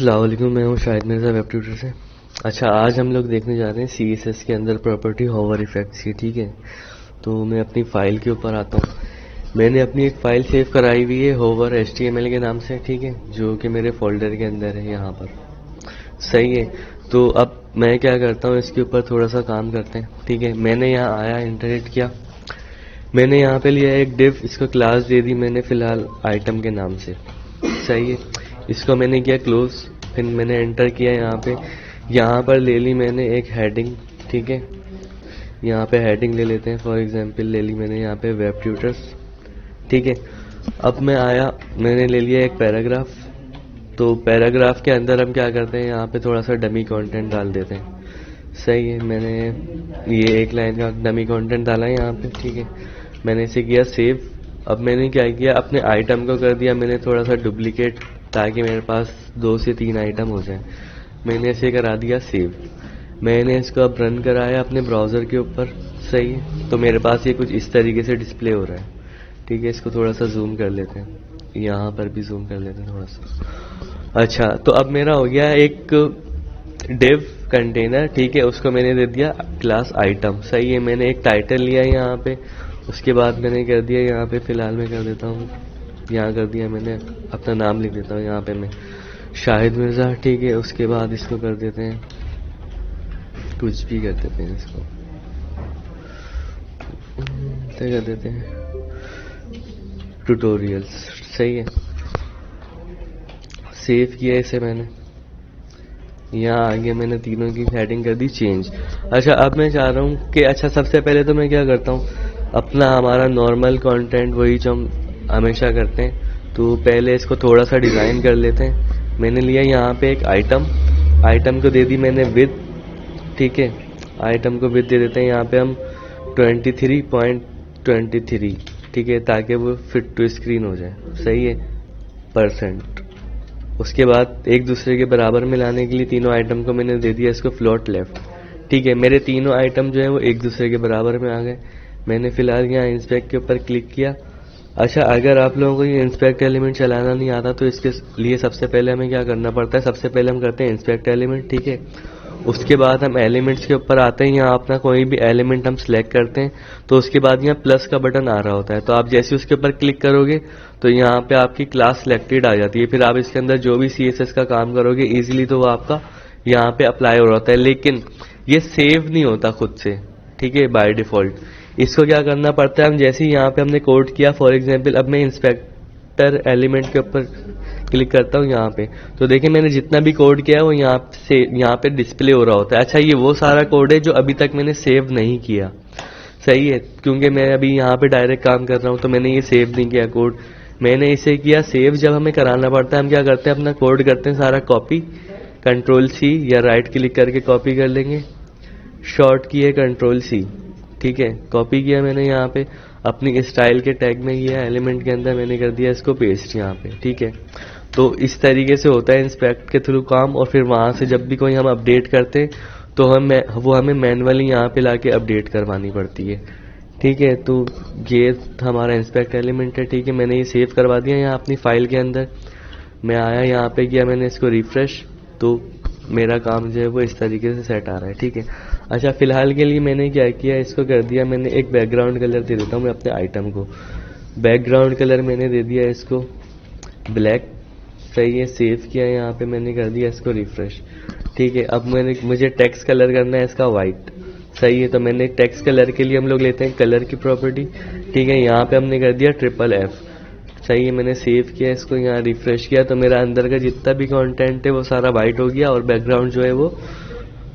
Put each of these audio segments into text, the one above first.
अस्सलाम वालेकुम, मैं हूँ शाहिद मिर्ज़ा वेब ट्यूटर से। अच्छा, आज हम लोग देखने जा रहे हैं CSS के अंदर प्रॉपर्टी होवर इफेक्ट्स की। ठीक है, तो मैं अपनी फ़ाइल के ऊपर आता हूँ। मैंने अपनी एक फ़ाइल सेव कराई हुई है होवर HTML के नाम से, ठीक है, जो कि मेरे फोल्डर के अंदर है यहाँ पर। सही है, तो अब मैं क्या करता हूँ, इसके ऊपर थोड़ा सा काम करते हैं। ठीक है, मैंने यहाँ आया, इंटरनेट किया, मैंने यहाँ पे लिया एक डिव, इसको क्लास दे दी मैंने फ़िलहाल आइटम के नाम से। सही है, इसको मैंने किया क्लोज, फिर मैंने एंटर किया यहाँ पर ले ली मैंने एक हेडिंग। ठीक है, यहाँ पे हेडिंग ले लेते हैं, फॉर एग्जांपल ले ली मैंने यहाँ पे वेब ट्यूटर्स। ठीक है, अब मैं आया, मैंने ले लिया एक पैराग्राफ। तो पैराग्राफ के अंदर हम क्या करते हैं, यहाँ पे थोड़ा सा डमी कंटेंट डाल देते हैं। सही है, मैंने ये एक लाइन का डमी कंटेंट डाला है यहाँ पे। ठीक है, मैंने इसे किया सेव। अब मैंने क्या किया, अपने आइटम को कर दिया मैंने थोड़ा सा डुप्लीकेट, ताकि मेरे पास 2 से 3 आइटम हो जाए। मैंने इसे करा दिया सेव। मैंने इसको अब रन कराया अपने ब्राउज़र के ऊपर। सही है, तो मेरे पास ये कुछ इस तरीके से डिस्प्ले हो रहा है। ठीक है, इसको थोड़ा सा जूम कर लेते हैं, यहाँ पर भी जूम कर लेते हैं थोड़ा सा। अच्छा, तो अब मेरा हो गया एक डिव कंटेनर। ठीक है, उसको मैंने दे दिया क्लास आइटम। सही है, मैंने एक टाइटल लिया यहाँ पे, उसके बाद मैंने कर दिया यहाँ पे, फिलहाल मैं कर देता हूँ, यहाँ कर दिया मैंने अपना नाम लिख देता हूँ यहाँ पे मैं शाहिद मिर्ज़ा। ठीक है, उसके बाद इसको कर देते हैं, कुछ भी कर देते हैं, इसको कर देते हैं ट्यूटोरियल्स। सही है, सेव किया इसे मैंने, यहाँ आगे मैंने तीनों की हेडिंग कर दी चेंज। अच्छा, अब मैं चाह रहा हूँ कि अच्छा, सबसे पहले तो मैं क्या करता हूँ, अपना हमारा नॉर्मल कंटेंट वही जो हम हमेशा करते हैं, तो पहले इसको थोड़ा सा डिज़ाइन कर लेते हैं। मैंने लिया यहाँ पे एक आइटम को दे दी मैंने विद। ठीक है, आइटम को विद दे देते हैं यहाँ पे हम 23.23। ठीक है, ताकि वो फिट टू स्क्रीन हो जाए। सही है, %। उसके बाद एक दूसरे के बराबर मिलाने के लिए तीनों आइटम को मैंने दे दिया इसको फ्लोट लेफ्ट। ठीक है, मेरे तीनों आइटम जो है वो एक दूसरे के बराबर में आ गए। मैंने फिलहाल यहाँ इंस्पेक्ट के ऊपर क्लिक किया। अच्छा, अगर आप लोगों को ये इंस्पेक्ट एलिमेंट चलाना नहीं आता तो इसके लिए सबसे पहले हमें क्या करना पड़ता है, सबसे पहले हम करते हैं इंस्पेक्ट एलिमेंट। ठीक है, उसके बाद हम एलिमेंट्स के ऊपर आते हैं, यहाँ अपना कोई भी एलिमेंट हम सिलेक्ट करते हैं, तो उसके बाद यहाँ प्लस का बटन आ रहा होता है, तो आप जैसे उसके ऊपर क्लिक करोगे तो यहाँ पे आपकी क्लास सिलेक्टेड आ जाती है। फिर आप इसके अंदर जो भी CSS का काम करोगे इजीली, तो वो आपका यहाँ पे अप्लाई हो रहा होता है, लेकिन ये सेव नहीं होता खुद से। ठीक है, बाय डिफॉल्ट इसको क्या करना पड़ता है, हम जैसे ही यहाँ पे हमने कोड किया, फॉर एग्जाम्पल अब मैं इंस्पेक्टर एलिमेंट के ऊपर क्लिक करता हूँ यहाँ पे, तो देखिए मैंने जितना भी कोड किया है वो यहाँ पे डिस्प्ले हो रहा होता है। अच्छा, ये वो सारा कोड है जो अभी तक मैंने सेव नहीं किया। सही है, क्योंकि मैं अभी यहाँ पे डायरेक्ट काम कर रहा हूँ, तो मैंने ये सेव नहीं किया कोड। मैंने इसे किया सेव। जब हमें कराना पड़ता है हम क्या करते हैं, अपना कोड करते हैं सारा कॉपी, Ctrl+C या राइट क्लिक करके कॉपी कर लेंगे, शॉर्ट की है Ctrl+C। ठीक है, कॉपी किया मैंने यहाँ पे, अपनी स्टाइल के टैग में किया, एलिमेंट के अंदर मैंने कर दिया इसको पेस्ट यहाँ पे। ठीक है, तो इस तरीके से होता है इंस्पेक्ट के थ्रू काम। और फिर वहाँ से जब भी कोई हम अपडेट करते हैं तो वो हमें मैनुअली यहाँ पे लाके अपडेट करवानी पड़ती है। ठीक है, तो ये हमारा इंस्पेक्ट एलिमेंट है। ठीक है, मैंने ये सेव करवा दिया यहाँ अपनी फाइल के अंदर। मैं आया यहाँ पे किया मैंने इसको रिफ्रेश, तो मेरा काम जो है वो इस तरीके से सेट आ रहा है। ठीक है, अच्छा, फिलहाल के लिए मैंने क्या किया, इसको कर दिया मैंने एक बैकग्राउंड कलर दे देता हूँ मैं अपने आइटम को। बैकग्राउंड कलर मैंने दे दिया इसको ब्लैक। सही है, सेव किया, यहाँ पे मैंने कर दिया इसको रिफ्रेश। ठीक है, अब मुझे टेक्स्ट कलर करना है इसका वाइट। सही है, तो मैंने टेक्स्ट कलर के लिए हम लोग लेते हैं कलर की प्रॉपर्टी। ठीक है, यहाँ पे हमने कर दिया FFF। सही है, मैंने सेव किया इसको, यहाँ रिफ्रेश किया, तो मेरा अंदर का जितना भी कंटेंट है वो सारा वाइट हो गया और बैकग्राउंड जो है वो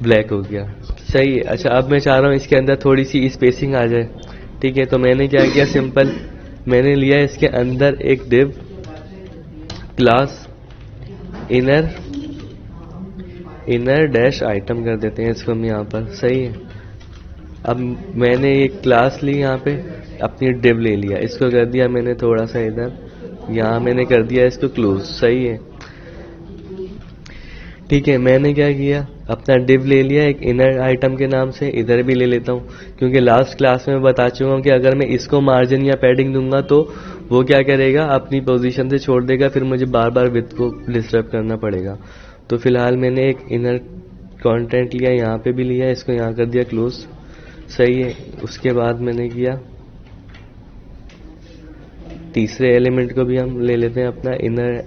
ब्लैक हो गया। सही है, अच्छा, अब मैं चाह रहा हूँ इसके अंदर थोड़ी सी स्पेसिंग आ जाए। ठीक है, तो मैंने क्या किया, सिंपल मैंने लिया इसके अंदर एक div class inner dash item कर देते हैं इसको हम यहाँ पर। सही है, अब मैंने एक क्लास ली, यहाँ पे अपनी डिव ले लिया, इसको कर दिया मैंने थोड़ा सा इधर, यहाँ मैंने कर दिया इसको क्लोज। सही है, ठीक है, मैंने क्या किया, अपना डिव ले लिया एक इनर आइटम के नाम से, इधर भी ले लेता हूँ, क्योंकि लास्ट क्लास में बता चुका हूँ कि अगर मैं इसको मार्जिन या पैडिंग दूंगा तो वो क्या करेगा, अपनी पोजीशन से छोड़ देगा, फिर मुझे बार बार विड्थ को डिस्टर्ब करना पड़ेगा। तो फिलहाल मैंने एक इनर कंटेंट लिया, यहाँ पे भी लिया, इसको यहाँ कर दिया क्लोज। सही है। उसके बाद मैंने किया तीसरे एलिमेंट को भी हम ले लेते हैं अपना इनर,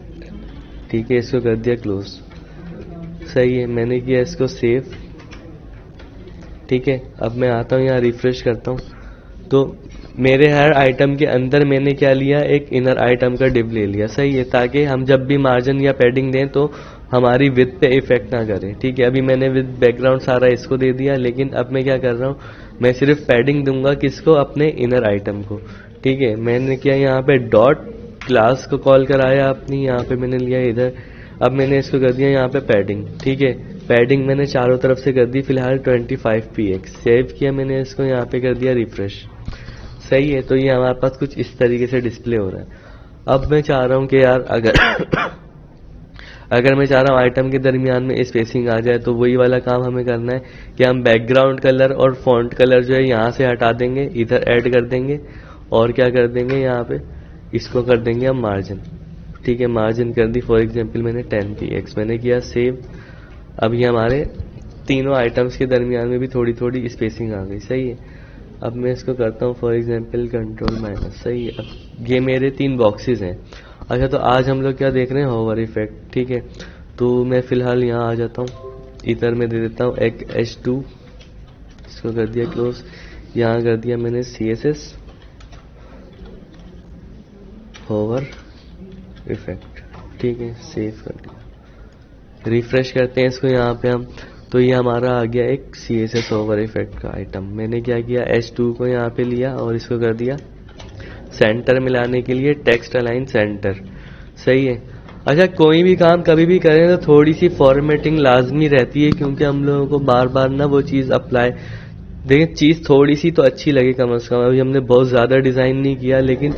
ठीक है, इसको कर दिया क्लोज। सही है। मैंने किया इसको सेव, ठीक है। अब मैं आता हूँ यहाँ रिफ्रेश करता हूँ, तो मेरे हर आइटम के अंदर मैंने क्या लिया, एक इनर आइटम का डिव ले लिया। सही है, ताकि हम जब भी मार्जिन या पैडिंग दें तो हमारी विड्थ पे इफेक्ट ना करे। ठीक है, अभी मैंने विद बैकग्राउंड सारा इसको दे दिया, लेकिन अब मैं क्या कर रहा हूँ, मैं सिर्फ पैडिंग दूंगा किसको, अपने इनर आइटम को। ठीक है, मैंने किया यहाँ पे डॉट क्लास को कॉल कराया अपनी, यहाँ पे मैंने लिया इधर। अब मैंने इसको कर दिया यहाँ पे पैडिंग। ठीक है, पैडिंग मैंने चारों तरफ से कर दी फिलहाल 25px। सेव किया मैंने इसको, यहाँ पे कर दिया रिफ्रेश। सही है, तो ये हमारे पास कुछ इस तरीके से डिस्प्ले हो रहा है। अब मैं चाह रहा हूँ कि यार अगर मैं चाह रहा हूँ आइटम के दरमियान में स्पेसिंग आ जाए, तो वही वाला काम हमें करना है कि हम बैकग्राउंड कलर और फॉन्ट कलर जो है यहाँ से हटा देंगे, इधर ऐड कर देंगे, और क्या कर देंगे यहाँ पे इसको कर देंगे हम मार्जिन। ठीक है, मार्जिन कर दी फॉर एग्जांपल मैंने 10px। मैंने किया सेव। अब ये हमारे तीनों आइटम्स के दरमियान में भी थोड़ी थोड़ी स्पेसिंग आ गई। सही है, अब मैं इसको करता हूँ फॉर एग्जांपल कंट्रोल-। सही है, अब ये मेरे 3 बॉक्सेस हैं। अच्छा, तो आज हम लोग क्या देख रहे हैं, होवर इफेक्ट। ठीक है, तो मैं फिलहाल यहाँ आ जाता हूँ, इधर में दे देता हूँ एक H2, इसको कर दिया क्लोज। यहाँ कर दिया मैंने CSS होवर इफेक्ट। ठीक है, सेव कर दिया, रिफ्रेश करते हैं इसको यहाँ पे हम, तो ये हमारा आ गया एक CSS होवर इफेक्ट का आइटम। मैंने क्या किया, H2 को यहाँ पे लिया और इसको कर दिया सेंटर मिलाने के लिए टेक्स्ट अलाइन सेंटर। सही है। अच्छा, कोई भी काम कभी भी करें तो थोड़ी सी फॉर्मेटिंग लाजमी रहती है, क्योंकि हम लोगों को बार बार ना वो चीज़ अप्लाई, देखिए चीज़ थोड़ी सी तो अच्छी लगे कम से कम। अभी हमने बहुत ज़्यादा डिज़ाइन नहीं किया, लेकिन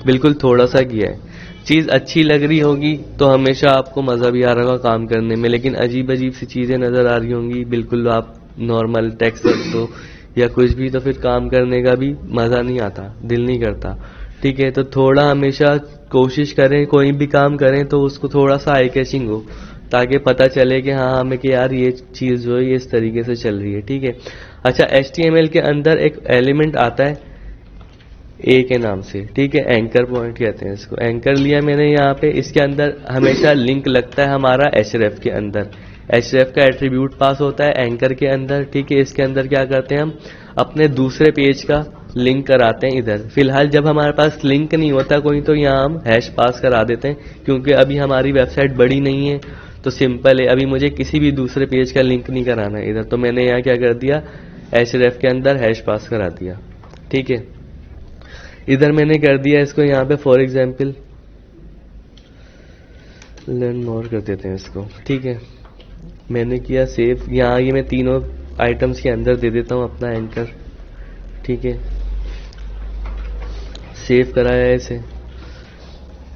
बिल्कुल थोड़ा सा किया है। चीज़ अच्छी लग रही होगी तो हमेशा आपको मज़ा भी आ रहा होगा काम करने में, लेकिन अजीब अजीब सी चीज़ें नज़र आ रही होंगी, बिल्कुल आप नॉर्मल टेक्स्ट रख दो या कुछ भी, तो फिर काम करने का भी मज़ा नहीं आता, दिल नहीं करता। ठीक है, तो थोड़ा हमेशा कोशिश करें, कोई भी काम करें तो उसको थोड़ा सा आई कैचिंग हो, ताकि पता चले कि हाँ हमें कि यार ये चीज़ जो है ये इस तरीके से चल रही है। ठीक है। अच्छा, HTML के अंदर एक एलिमेंट आता है ए के नाम से। ठीक है, एंकर पॉइंट कहते हैं इसको। एंकर लिया मैंने यहाँ पे, इसके अंदर हमेशा लिंक लगता है हमारा href के अंदर। href का एट्रीब्यूट पास होता है एंकर के अंदर। ठीक है, इसके अंदर क्या करते हैं हम, अपने दूसरे पेज का लिंक कराते हैं इधर। फिलहाल जब हमारे पास लिंक नहीं होता कोई, तो यहाँ हम हैश पास करा देते हैं, क्योंकि अभी हमारी वेबसाइट बड़ी नहीं है, तो सिंपल है, अभी मुझे किसी भी दूसरे पेज का लिंक नहीं कराना है इधर। तो मैंने यहाँ क्या कर दिया, href के अंदर हैश पास करा दिया। ठीक है, इधर मैंने कर दिया इसको यहाँ पे फॉर एग्जाम्पल लर्न मोर कर देते हैं इसको। ठीक है, मैंने किया सेव। यहाँ ये मैं तीनों आइटम्स के अंदर दे देता हूँ अपना एंकर। ठीक है, सेव कराया इसे।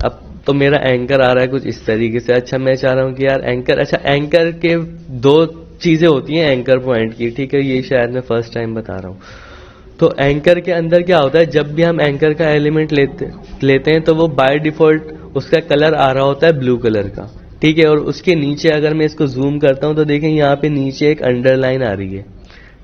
अब तो मेरा एंकर आ रहा है कुछ इस तरीके से। अच्छा, मैं चाह रहा हूँ कि यार एंकर, अच्छा एंकर के 2 चीजें होती हैं एंकर पॉइंट की। ठीक है, ये शायद मैं फर्स्ट टाइम बता रहा हूँ। तो एंकर के अंदर क्या होता है, जब भी हम एंकर का एलिमेंट लेते हैं तो वो बाय डिफॉल्ट उसका कलर आ रहा होता है ब्लू कलर का। ठीक है, और उसके नीचे अगर मैं इसको जूम करता हूं तो देखें यहाँ पे नीचे एक अंडरलाइन आ रही है।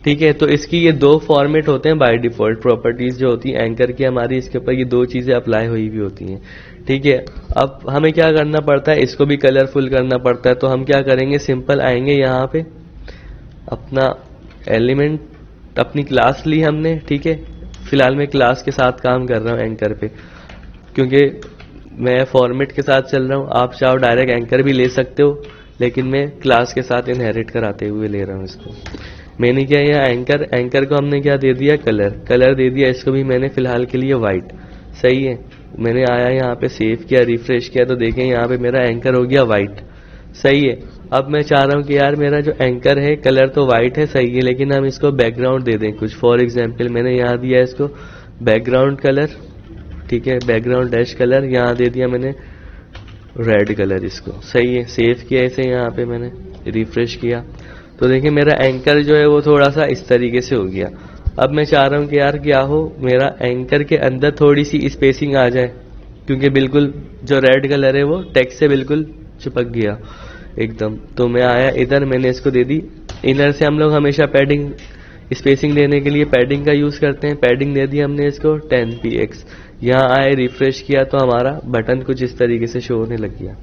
ठीक है, तो इसकी ये 2 फॉर्मेट होते हैं बाय डिफॉल्ट, प्रॉपर्टीज जो होती है एंकर की हमारी, इसके ऊपर ये 2 चीजें अप्लाई हुई भी होती हैं। ठीक है, अब हमें क्या करना पड़ता है, इसको भी कलरफुल करना पड़ता है। तो हम क्या करेंगे, सिंपल आएंगे यहाँ पे, अपना एलिमेंट, अपनी क्लास ली हमने। ठीक है, फिलहाल मैं क्लास के साथ काम कर रहा हूँ एंकर पे, क्योंकि मैं फॉर्मेट के साथ चल रहा हूँ। आप चाहो डायरेक्ट एंकर भी ले सकते हो, लेकिन मैं क्लास के साथ इनहेरिट कराते हुए ले रहा हूँ इसको। मैंने क्या यहाँ एंकर को हमने क्या दे दिया, कलर दे दिया। इसको भी मैंने फिलहाल के लिए वाइट। सही है, मैंने आया यहाँ पे सेव किया, रिफ्रेश किया, तो देखें यहाँ पे मेरा एंकर हो गया वाइट। सही है, अब मैं चाह रहा हूँ कि यार मेरा जो एंकर है कलर तो वाइट है, सही है, लेकिन हम इसको बैकग्राउंड दे दें कुछ। फॉर एग्जांपल मैंने यहाँ दिया इसको बैकग्राउंड कलर। ठीक है, बैकग्राउंड डैश कलर, यहाँ दे दिया मैंने रेड कलर इसको। सही है, सेव किया इसे, यहाँ पे मैंने रिफ्रेश किया, तो देखिए मेरा एंकर जो है वो थोड़ा सा इस तरीके से हो गया। अब मैं चाह रहा हूँ कि यार क्या हो, मेरा एंकर के अंदर थोड़ी सी स्पेसिंग आ जाए, क्योंकि बिल्कुल जो रेड कलर है वो टेक्स्ट से बिल्कुल चिपक गया। एकदम। तो मैं आया इधर, मैंने इसको दे दी। इनर से हम लोग हमेशा पैडिंग स्पेसिंग देने के लिए पैडिंग का यूज करते हैं। पैडिंग दे दी हमने इसको 10px। यहाँ आए रिफ्रेश किया तो हमारा बटन कुछ इस तरीके से शो होने लग गया।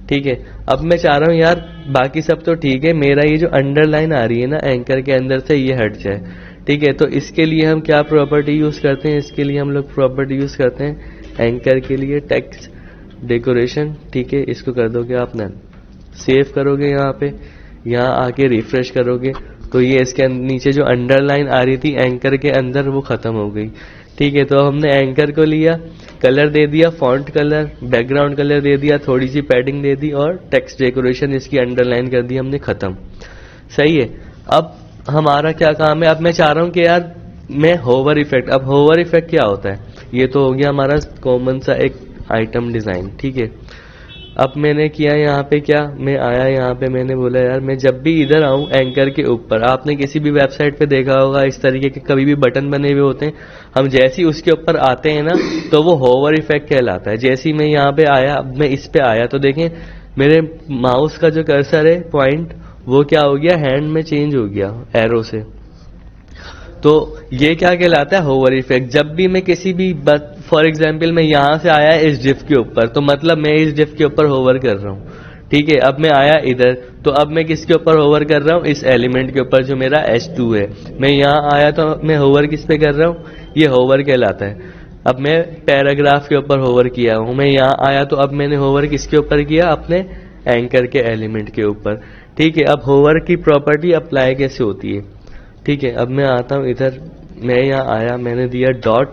ठीक है, अब मैं चाह रहा हूँ यार बाकी सब तो ठीक है, मेरा ये जो अंडरलाइन आ रही है ना एंकर के अंदर से, ये हट जाए। ठीक है, तो इसके लिए हम क्या प्रॉपर्टी यूज करते हैं? इसके लिए हम लोग प्रॉपर्टी यूज करते हैं एंकर के लिए टेक्स्ट डेकोरेशन। ठीक है, इसको कर दोगे आप नन, सेव करोगे यहाँ पे, यहाँ आके रिफ्रेश करोगे तो ये इसके नीचे जो अंडरलाइन आ रही थी एंकर के अंदर वो खत्म हो गई। ठीक है, तो हमने एंकर को लिया, कलर दे दिया, फॉन्ट कलर, बैकग्राउंड कलर दे दिया, थोड़ी सी पैडिंग दे दी और टेक्स्ट डेकोरेशन इसकी अंडरलाइन कर दी हमने, खत्म। सही है, अब हमारा क्या काम है? अब मैं चाह रहा हूं कि यार मैं होवर इफेक्ट, अब होवर इफेक्ट क्या होता है? ये तो हो गया हमारा कॉमन सा एक आइटम डिजाइन। ठीक है, अब मैंने किया यहाँ पे क्या, मैं आया यहाँ पे, मैंने बोला यार मैं जब भी इधर आऊं एंकर के ऊपर, आपने किसी भी वेबसाइट पे देखा होगा इस तरीके के कभी भी बटन बने हुए होते हैं, हम जैसे ही उसके ऊपर आते हैं ना तो वो होवर इफेक्ट कहलाता है। जैसे ही मैं यहाँ पे आया, अब मैं इस पे आया तो देखें मेरे माउस का जो कर्सर है पॉइंट, वो क्या हो गया, हैंड में चेंज हो गया एरो से। तो ये क्या कहलाता है? Hover effect. जब भी मैं किसी भी, फॉर एग्जाम्पल मैं यहां से आया इस डिफ के ऊपर, तो मतलब मैं इस डिफ के ऊपर होवर कर रहा हूं। ठीक है, अब मैं आया इधर, तो अब मैं किसके ऊपर होवर कर रहा हूं? इस एलिमेंट के ऊपर जो मेरा H2 है। मैं यहां आया तो मैं होवर किस पे कर रहा हूं? ये होवर कहलाता है। अब मैं पैराग्राफ के ऊपर होवर किया हूं, मैं यहां आया तो अब मैंने होवर किसके ऊपर किया? अपने एंकर के एलिमेंट के ऊपर। ठीक है, अब होवर की प्रॉपर्टी अप्लाई कैसे होती है? ठीक है, अब मैं आता हूं इधर, मैं यहाँ आया, मैंने दिया डॉट,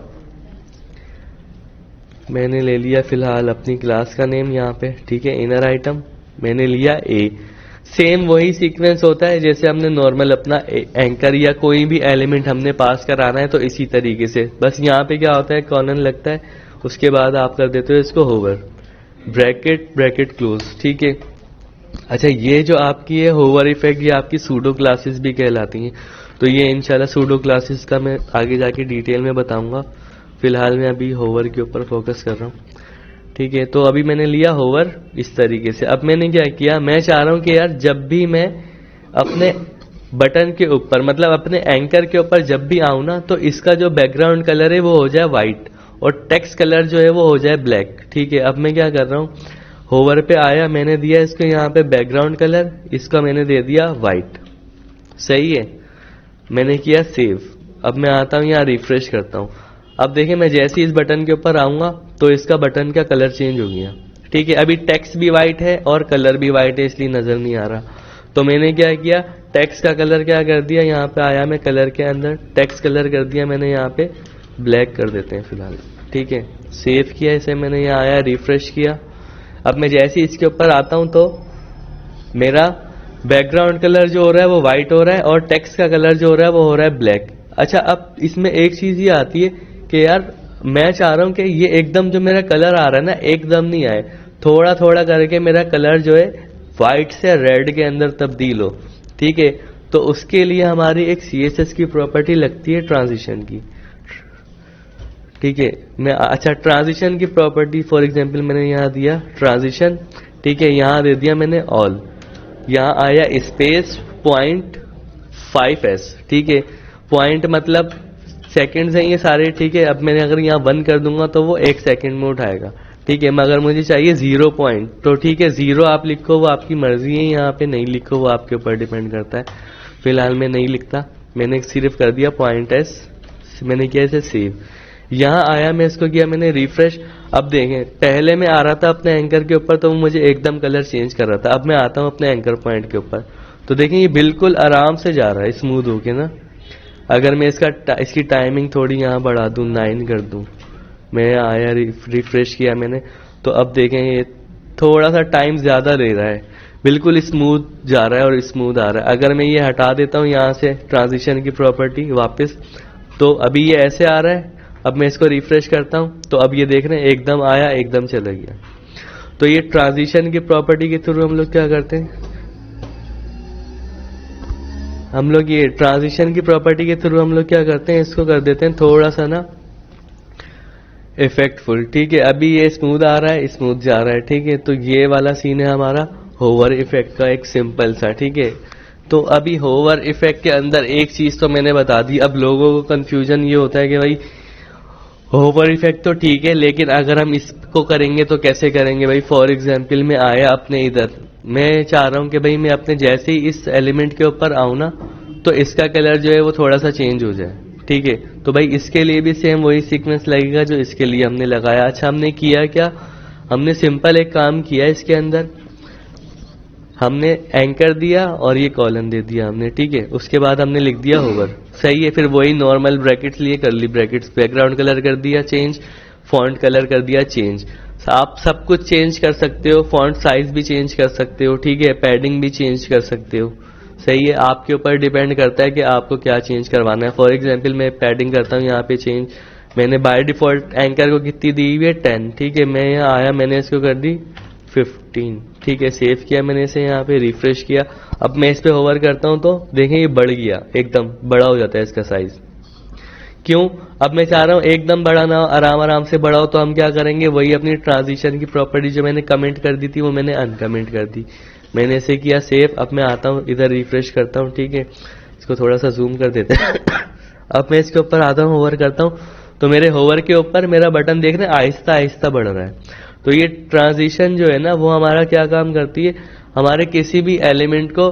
मैंने ले लिया फिलहाल अपनी क्लास का नेम यहाँ पे। ठीक है, इनर आइटम मैंने लिया ए। सेम वही सीक्वेंस होता है जैसे हमने नॉर्मल अपना एंकर या कोई भी एलिमेंट हमने पास कराना है तो इसी तरीके से, बस यहाँ पे क्या होता है, कॉलन लगता है, उसके बाद आप कर देते हो इसको होवर, ब्रैकेट ब्रैकेट क्लोज। ठीक है, अच्छा ये जो आपकी है होवर इफेक्ट, ये आपकी सूडो क्लासेस भी कहलाती हैं। तो ये इंशाल्लाह सूडो क्लासेस का मैं आगे जाके डिटेल में बताऊंगा, फिलहाल मैं अभी होवर के ऊपर फोकस कर रहा हूँ। ठीक है, तो अभी मैंने लिया होवर इस तरीके से। अब मैंने क्या किया, मैं चाह रहा हूं कि यार जब भी मैं अपने बटन के ऊपर, मतलब अपने एंकर के ऊपर जब भी आऊं ना, तो इसका जो बैकग्राउंड कलर है वो हो जाए व्हाइट और टेक्स्ट कलर जो है वो हो जाए ब्लैक। ठीक है, अब मैं क्या कर रहा हूं, होवर पे आया, मैंने दिया इसको यहाँ पे बैकग्राउंड कलर, इसका मैंने दे दिया व्हाइट। सही है, मैंने किया सेव। अब मैं आता हूं यहाँ रिफ्रेश करता हूं। अब देखिए मैं जैसे ही इस बटन के ऊपर आऊंगा तो इसका बटन का कलर चेंज हो गया। ठीक है, अभी टेक्स्ट भी व्हाइट है और कलर भी व्हाइट है, इसलिए नजर नहीं आ रहा। तो मैंने क्या किया, टेक्स्ट का कलर क्या कर दिया, यहाँ पे आया मैं कलर के अंदर, टेक्स्ट कलर कर दिया मैंने यहाँ पे ब्लैक कर देते हैं फिलहाल। ठीक है, सेव किया इसे, मैंने यहाँ आया रिफ्रेश किया। अब मैं जैसे ही इसके ऊपर आता हूं तो मेरा बैकग्राउंड कलर जो हो रहा है वो व्हाइट हो रहा है और टेक्स्ट का कलर जो हो रहा है वो हो रहा है ब्लैक। अच्छा, अब इसमें एक चीज ये आती है कि यार मैं चाह रहा हूं कि ये एकदम जो मेरा कलर आ रहा है ना, एकदम नहीं आए, थोड़ा थोड़ा करके मेरा कलर जो है व्हाइट से रेड के अंदर तब्दील हो। ठीक है, तो उसके लिए हमारी एक CSS की प्रॉपर्टी लगती है ट्रांजिशन की। ठीक है, मैं अच्छा ट्रांजिशन की प्रॉपर्टी फॉर एग्जांपल मैंने यहाँ दिया ट्रांजिशन। ठीक है, यहाँ दे दिया मैंने ऑल, यहाँ आया स्पेस .5s। ठीक है, पॉइंट मतलब सेकंड्स हैं ये सारे। ठीक है, अब मैंने अगर यहाँ 1 कर दूंगा तो वो 1 सेकंड में उठाएगा। ठीक है, मगर मुझे चाहिए 0 पॉइंट, तो ठीक है 0 आप लिखो, वो आपकी मर्जी है, यहाँ पे नहीं लिखो वो आपके ऊपर डिपेंड करता है। फिलहाल मैं नहीं लिखता, मैंने सिर्फ कर दिया .s, मैंने किया इसे सेव। यहाँ आया, मैं इसको किया मैंने रिफ्रेश। अब देखें पहले मैं आ रहा था अपने एंकर के ऊपर तो वो मुझे एकदम कलर चेंज कर रहा था, अब मैं आता हूँ अपने एंकर पॉइंट के ऊपर तो देखें ये बिल्कुल आराम से जा रहा है स्मूथ होके ना। अगर मैं इसकी टाइमिंग थोड़ी यहाँ बढ़ा दूं, 9 कर दूं, मैं आया रिफ्रेश किया मैंने, तो अब देखें ये थोड़ा सा टाइम ज्यादा ले रहा है, बिल्कुल स्मूथ जा रहा है और स्मूथ आ रहा है। अगर मैं ये हटा देता हूँ यहाँ से ट्रांजिशन की प्रॉपर्टी वापस, तो अभी ये ऐसे आ रहा है। अब मैं इसको रिफ्रेश करता हूँ तो अब ये देख रहे हैं एकदम आया एकदम चला गया। तो ये ट्रांजिशन की प्रॉपर्टी के थ्रू हम लोग क्या करते हैं, हम लोग ये ट्रांजिशन की प्रॉपर्टी के थ्रू हम लोग क्या करते हैं, इसको कर देते हैं थोड़ा सा ना इफेक्टफुल। ठीक है, अभी ये स्मूथ आ रहा है, स्मूथ जा रहा है। ठीक है, तो ये वाला सीन है हमारा होवर इफेक्ट का एक सिंपल सा, ठीक है। तो अभी होवर इफेक्ट के अंदर एक चीज तो मैंने बता दी। अब लोगों को कंफ्यूजन ये होता है कि भाई होवर इफेक्ट तो ठीक है, लेकिन अगर हम इसको करेंगे तो कैसे करेंगे भाई। फॉर एग्जाम्पल मैं आया अपने इधर, मैं चाह रहा हूं कि भाई मैं अपने जैसे ही इस एलिमेंट के ऊपर आऊं ना, तो इसका कलर जो है वो थोड़ा सा चेंज हो जाए, ठीक है। तो भाई इसके लिए भी सेम वही सीक्वेंस लगेगा जो इसके लिए हमने लगाया। अच्छा, हमने किया क्या, हमने सिंपल एक काम किया इसके अंदर, हमने एंकर दिया और ये कॉलन दे दिया हमने, ठीक है। उसके बाद हमने लिख दिया होवर, सही है। फिर वही नॉर्मल ब्रैकेट्स लिए, करली ब्रैकेट्स, बैकग्राउंड कलर कर दिया चेंज, फॉन्ट कलर कर दिया चेंज। आप सब कुछ चेंज कर सकते हो, फॉन्ट साइज भी चेंज कर सकते हो, ठीक है, पैडिंग भी चेंज कर सकते हो, सही है। आपके ऊपर डिपेंड करता है कि आपको क्या चेंज करवाना है। फॉर एग्जाम्पल मैं पैडिंग करता हूँ यहाँ पे चेंज, मैंने बाय डिफॉल्ट एंकर को कितनी दी हुई है 10, ठीक है। मैं यहाँ आया, मैंने इसको कर दी 15, ठीक है। सेव किया मैंने इसे, यहाँ पे रिफ्रेश किया। अब मैं इस पे होवर करता हूं तो देखें ये बढ़ गया, एकदम बड़ा हो जाता है इसका साइज। क्यों, अब मैं चाह रहा हूं एकदम बड़ा ना हो, आराम आराम से बड़ा हो, तो हम क्या करेंगे, वही अपनी ट्रांजिशन की प्रॉपर्टी जो मैंने कमेंट कर दी थी वो मैंने अनकमेंट कर दी। मैंने इसे किया सेव। अब मैं आता हूं इधर, रिफ्रेश करता हूं, ठीक है। इसको थोड़ा सा जूम कर देते हैं। अब मैं इसके ऊपर आता हूं, होवर करता हूं, तो मेरे होवर के ऊपर मेरा बटन देख रहे हैं आहिस्ता आहिस्ता बढ़ रहा है। तो ये ट्रांजिशन जो है ना वो हमारा क्या काम करती है, हमारे किसी भी एलिमेंट को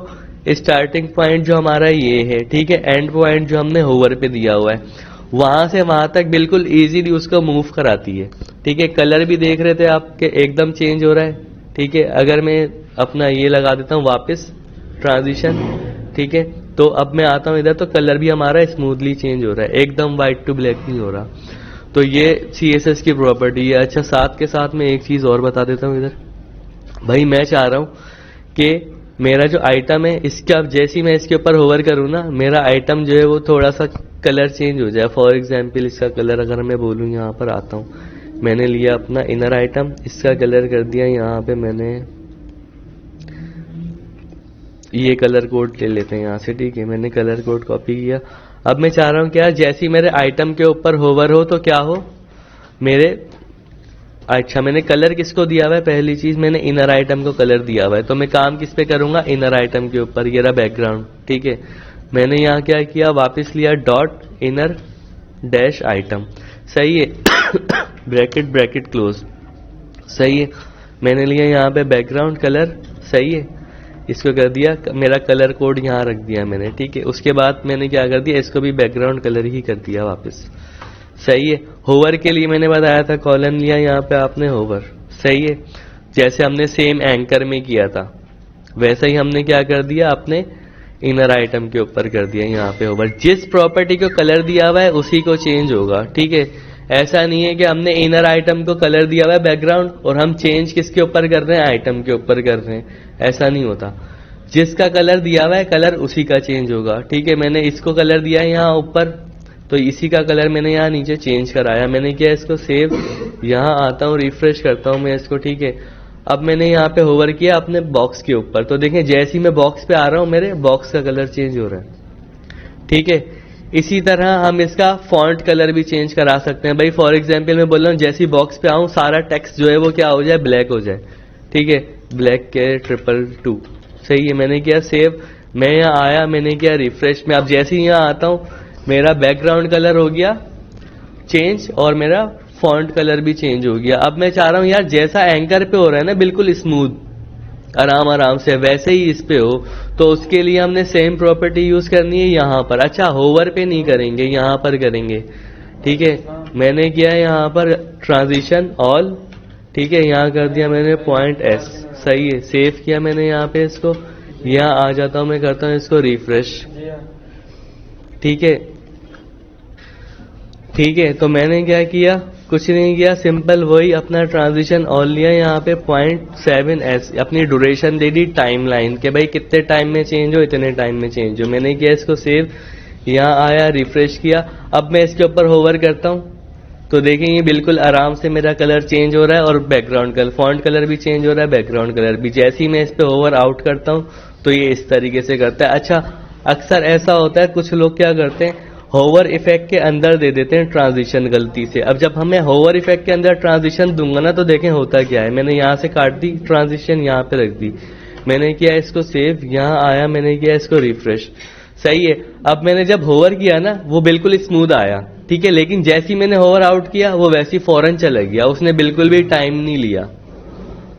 स्टार्टिंग पॉइंट जो हमारा ये है, ठीक है, एंड पॉइंट जो हमने होवर पे दिया हुआ है, वहां से वहां तक बिल्कुल इजीली उसको मूव कराती है, ठीक है। कलर भी देख रहे थे आपके एकदम चेंज हो रहा है, ठीक है। अगर मैं अपना ये लगा देता हूँ वापस ट्रांजिशन, ठीक है, तो अब मैं आता हूँ इधर, तो कलर भी हमारा स्मूथली चेंज हो रहा है, एकदम व्हाइट टू ब्लैक नहीं हो रहा। तो ये CSS की प्रॉपर्टी है। अच्छा, साथ के साथ मैं एक चीज और बता देता हूँ इधर, भाई मैं चाह रहा हूँ कि मेरा जो आइटम है इसका जैसे ही मैं इसके ऊपर होवर करूँ ना, मेरा आइटम जो है वो थोड़ा सा कलर चेंज हो जाए। फॉर एग्जाम्पल इसका कलर अगर मैं बोलूँ, यहाँ पर आता हूँ, मैंने लिया अपना इनर आइटम, इसका कलर कर दिया यहाँ पे मैंने ये कलर कोड ले लेते हैं यहाँ से, ठीक है। मैंने कलर कोड कॉपी किया। अब मैं चाह रहा हूं क्या, जैसे ही मेरे आइटम के ऊपर होवर हो तो क्या हो मेरे, अच्छा मैंने कलर किसको दिया हुआ है, पहली चीज मैंने इनर आइटम को कलर दिया हुआ है, तो मैं काम किस पे करूंगा, इनर आइटम के ऊपर। ये रहा बैकग्राउंड, ठीक है। मैंने यहाँ क्या किया, वापस लिया डॉट इनर डैश आइटम, सही है। ब्रैकेट ब्रैकेट क्लोज, सही है। मैंने लिया यहाँ पे बैकग्राउंड कलर, सही है। इसको कर दिया, मेरा कलर कोड यहाँ रख दिया मैंने, ठीक है। उसके बाद मैंने क्या कर दिया, इसको भी बैकग्राउंड कलर ही कर दिया वापस, सही है। होवर के लिए मैंने बताया था कॉलन लिया, यहाँ पे आपने होवर, सही है। जैसे हमने सेम एंकर में किया था वैसे ही हमने क्या कर दिया, अपने इनर आइटम के ऊपर कर दिया यहाँ पे होवर। जिस प्रॉपर्टी को कलर दिया हुआ है उसी को चेंज होगा, ठीक है। ऐसा नहीं है कि हमने इनर आइटम को कलर दिया हुआ है बैकग्राउंड और हम चेंज किसके ऊपर कर रहे हैं, आइटम के ऊपर कर रहे हैं, ऐसा नहीं होता। जिसका कलर दिया हुआ है कलर उसी का चेंज होगा, ठीक है। मैंने इसको कलर दिया है यहाँ ऊपर, तो इसी का कलर मैंने यहाँ नीचे चेंज कराया। मैंने किया इसको सेव, यहाँ आता हूँ, रिफ्रेश करता हूँ मैं इसको, ठीक है। अब मैंने यहाँ पे होवर किया अपने बॉक्स के ऊपर, तो देखें जैसे ही मैं बॉक्स पे आ रहा हूँ मेरे बॉक्स का कलर चेंज हो रहा है, ठीक है। इसी तरह हम इसका फॉन्ट कलर भी चेंज करा सकते हैं। भाई फॉर एग्जांपल मैं बोल रहा हूँ जैसे ही बॉक्स पे आऊँ सारा टेक्स्ट जो है वो क्या हो जाए, ब्लैक हो जाए, ठीक है। ब्लैक के 222, सही है। मैंने किया सेव, मैं यहाँ आया, मैंने किया रिफ्रेश में। अब जैसे ही यहाँ आता हूँ मेरा बैकग्राउंड कलर हो गया चेंज और मेरा फॉन्ट कलर भी चेंज हो गया। अब मैं चाह रहा हूँ यार जैसा एंकर पे हो रहा है ना बिल्कुल स्मूथ आराम आराम से, वैसे ही इस पे हो, तो उसके लिए हमने सेम प्रॉपर्टी यूज करनी है यहाँ पर। अच्छा, होवर पे नहीं करेंगे, यहाँ पर करेंगे, ठीक है। मैंने किया यहाँ पर ट्रांजिशन ऑल, ठीक है, यहाँ कर दिया मैंने पॉइंट S, सही है। सेव किया मैंने यहाँ पे इसको, यहाँ आ जाता हूँ मैं, करता हूँ इसको रिफ्रेश, ठीक है, ठीक है। तो मैंने क्या किया, कुछ नहीं किया, सिंपल वही अपना ट्रांजिशन ऑल लिया, यहाँ पे 0.7S अपनी ड्यूरेशन दे दी टाइमलाइन के, भाई कितने टाइम में चेंज हो, इतने टाइम में चेंज हो। मैंने किया इसको सेव, यहाँ आया, रिफ्रेश किया। अब मैं इसके ऊपर होवर करता हूँ तो देखेंगे बिल्कुल आराम से मेरा कलर चेंज हो रहा है और बैकग्राउंड कलर, फॉन्ट कलर भी चेंज हो रहा है, बैकग्राउंड कलर भी। जैसे ही मैं इस पे होवर आउट करता हूँ तो ये इस तरीके से करता है। अच्छा, अक्सर ऐसा होता है कुछ लोग क्या करते हैं, होवर इफेक्ट के अंदर दे देते हैं ट्रांजिशन गलती से। अब जब हमें होवर इफेक्ट के अंदर ट्रांजिशन दूंगा ना तो देखें होता क्या है, मैंने यहाँ से काट दी ट्रांजिशन, यहाँ पे रख दी। मैंने किया इसको सेव, यहाँ आया, मैंने किया इसको रिफ्रेश, सही है। अब मैंने जब होवर किया ना वो बिल्कुल स्मूथ आया, ठीक है, लेकिन जैसे ही मैंने होवर आउट किया वो वैसे ही फौरन चला गया, उसने बिल्कुल भी टाइम नहीं लिया।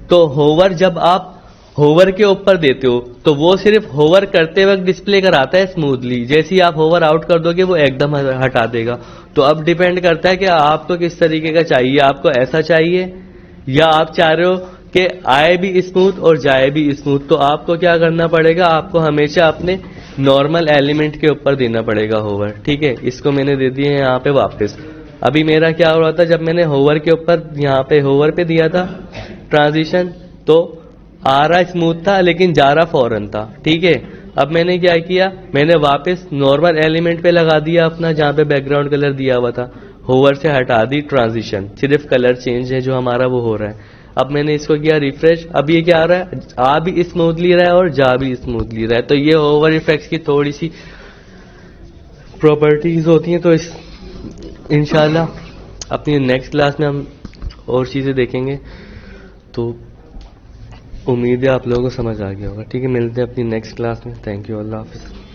तो होवर जब आप होवर के ऊपर देते हो तो वो सिर्फ होवर करते वक्त डिस्प्ले कराता है स्मूथली, जैसे ही आप होवर आउट कर दोगे वो एकदम हटा देगा। तो अब डिपेंड करता है कि आपको किस तरीके का चाहिए, आपको ऐसा चाहिए या आप चाह रहे हो कि आए भी स्मूथ और जाए भी स्मूथ। तो आपको क्या करना पड़ेगा, आपको हमेशा अपने नॉर्मल एलिमेंट के ऊपर देना पड़ेगा होवर, ठीक है। इसको मैंने दे दिए यहाँ पे वापस। अभी मेरा क्या हो रहा था, जब मैंने होवर के ऊपर यहाँ पे होवर पे दिया था ट्रांजिशन, तो आ रहा स्मूथ था लेकिन जा रहा फौरन था, ठीक है। अब मैंने क्या किया, मैंने वापस नॉर्मल एलिमेंट पे लगा दिया अपना, जहाँ पे बैकग्राउंड कलर दिया हुआ था, होवर से हटा दी ट्रांजिशन, सिर्फ कलर चेंज है जो हमारा वो हो रहा है। अब मैंने इसको किया रिफ्रेश, अब ये क्या आ रहा है, आ भी स्मूथली रहा है और जा भी स्मूथली रहा है। तो ये होवर इफेक्ट्स की थोड़ी सी प्रॉपर्टीज होती हैं। तो इस इंशाल्लाह अपनी नेक्स्ट क्लास में हम और चीज़ें देखेंगे। तो उम्मीद है आप लोगों को समझ आ गया होगा, ठीक है। मिलते हैं अपनी नेक्स्ट क्लास में। थैंक यू, अल्लाह हाफिज़।